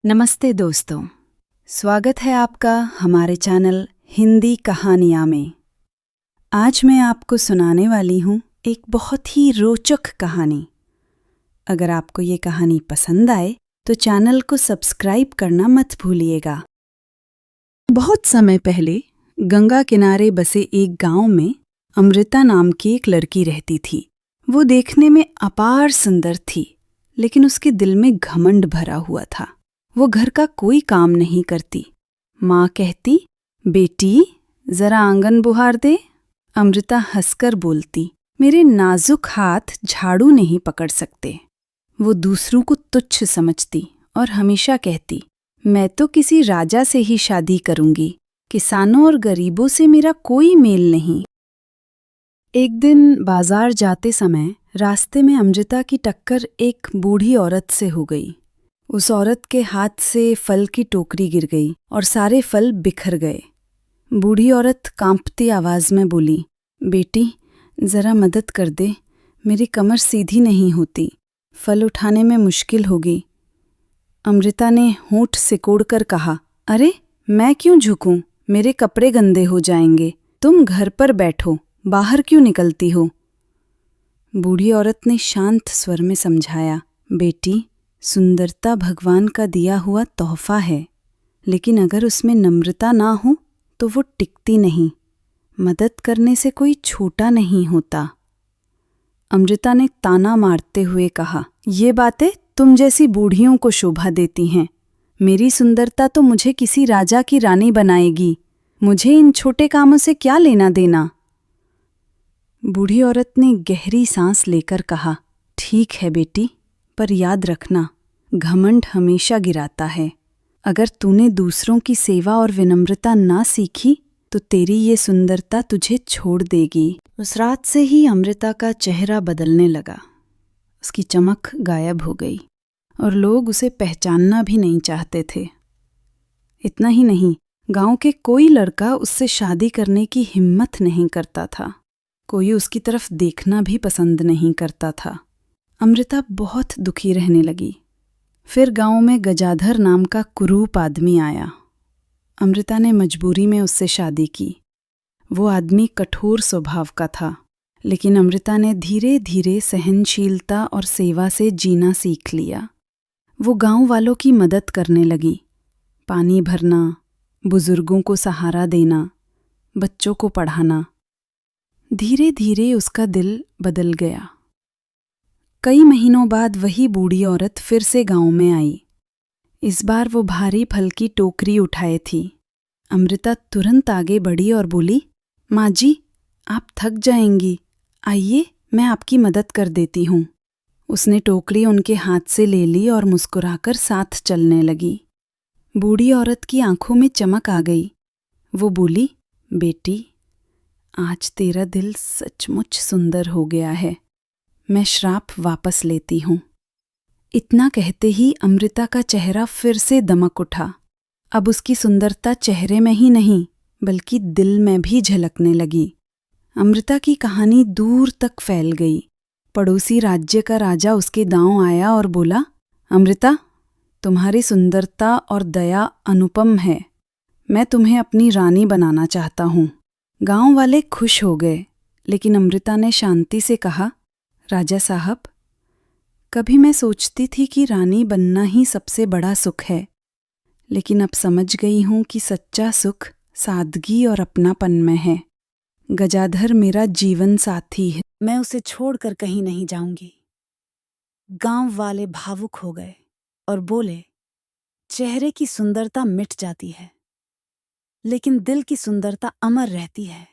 नमस्ते दोस्तों, स्वागत है आपका हमारे चैनल हिंदी कहानियाँ में। आज मैं आपको सुनाने वाली हूँ एक बहुत ही रोचक कहानी। अगर आपको ये कहानी पसंद आए तो चैनल को सब्सक्राइब करना मत भूलिएगा। बहुत समय पहले गंगा किनारे बसे एक गांव में अमृता नाम की एक लड़की रहती थी। वो देखने में अपार सुंदर थी, लेकिन उसके दिल में घमंड भरा हुआ था। वो घर का कोई काम नहीं करती। माँ कहती, बेटी जरा आंगन बुहार दे। अमृता हंसकर बोलती, मेरे नाजुक हाथ झाड़ू नहीं पकड़ सकते। वो दूसरों को तुच्छ समझती और हमेशा कहती, मैं तो किसी राजा से ही शादी करूंगी, किसानों और गरीबों से मेरा कोई मेल नहीं। एक दिन बाजार जाते समय रास्ते में अमृता की टक्कर एक बूढ़ी औरत से हो गई। उस औरत के हाथ से फल की टोकरी गिर गई और सारे फल बिखर गए। बूढ़ी औरत कांपती आवाज में बोली, बेटी जरा मदद कर दे, मेरी कमर सीधी नहीं होती, फल उठाने में मुश्किल होगी। अमृता ने होंठ सिकोड़कर कहा, अरे मैं क्यों झुकूं, मेरे कपड़े गंदे हो जाएंगे, तुम घर पर बैठो, बाहर क्यों निकलती हो। बूढ़ी औरत ने शांत स्वर में समझाया, बेटी सुंदरता भगवान का दिया हुआ तोहफा है, लेकिन अगर उसमें नम्रता ना हो तो वो टिकती नहीं। मदद करने से कोई छोटा नहीं होता। अमृता ने ताना मारते हुए कहा, ये बातें तुम जैसी बूढ़ियों को शोभा देती हैं। मेरी सुंदरता तो मुझे किसी राजा की रानी बनाएगी, मुझे इन छोटे कामों से क्या लेना देना। बूढ़ी औरत ने गहरी सांस लेकर कहा, ठीक है बेटी, पर याद रखना, घमंड हमेशा गिराता है। अगर तूने दूसरों की सेवा और विनम्रता ना सीखी तो तेरी ये सुंदरता तुझे छोड़ देगी। उस रात से ही अमृता का चेहरा बदलने लगा। उसकी चमक गायब हो गई और लोग उसे पहचानना भी नहीं चाहते थे। इतना ही नहीं, गांव के कोई लड़का उससे शादी करने की हिम्मत नहीं करता था। कोई उसकी तरफ देखना भी पसंद नहीं करता था। अमृता बहुत दुखी रहने लगी। फिर गांव में गजाधर नाम का कुरूप आदमी आया। अमृता ने मजबूरी में उससे शादी की। वो आदमी कठोर स्वभाव का था, लेकिन अमृता ने धीरे धीरे सहनशीलता और सेवा से जीना सीख लिया। वो गांव वालों की मदद करने लगी, पानी भरना, बुजुर्गों को सहारा देना, बच्चों को पढ़ाना। धीरे धीरे उसका दिल बदल गया। कई महीनों बाद वही बूढ़ी औरत फिर से गांव में आई। इस बार वो भारी फल की टोकरी उठाए थी। अमृता तुरंत आगे बढ़ी और बोली, माँ जी आप थक जाएंगी, आइए मैं आपकी मदद कर देती हूँ। उसने टोकरी उनके हाथ से ले ली और मुस्कुराकर साथ चलने लगी। बूढ़ी औरत की आंखों में चमक आ गई। वो बोली, बेटी आज तेरा दिल सचमुच सुंदर हो गया है, मैं श्राप वापस लेती हूँ। इतना कहते ही अमृता का चेहरा फिर से दमक उठा। अब उसकी सुंदरता चेहरे में ही नहीं बल्कि दिल में भी झलकने लगी। अमृता की कहानी दूर तक फैल गई। पड़ोसी राज्य का राजा उसके गांव आया और बोला, अमृता तुम्हारी सुंदरता और दया अनुपम है, मैं तुम्हें अपनी रानी बनाना चाहता हूँ। गांव वाले खुश हो गए, लेकिन अमृता ने शांति से कहा, राजा साहब, कभी मैं सोचती थी कि रानी बनना ही सबसे बड़ा सुख है, लेकिन अब समझ गई हूं कि सच्चा सुख सादगी और अपनापन में है। गजाधर मेरा जीवन साथी है, मैं उसे छोड़कर कहीं नहीं जाऊंगी। गांव वाले भावुक हो गए और बोले, चेहरे की सुंदरता मिट जाती है, लेकिन दिल की सुंदरता अमर रहती है।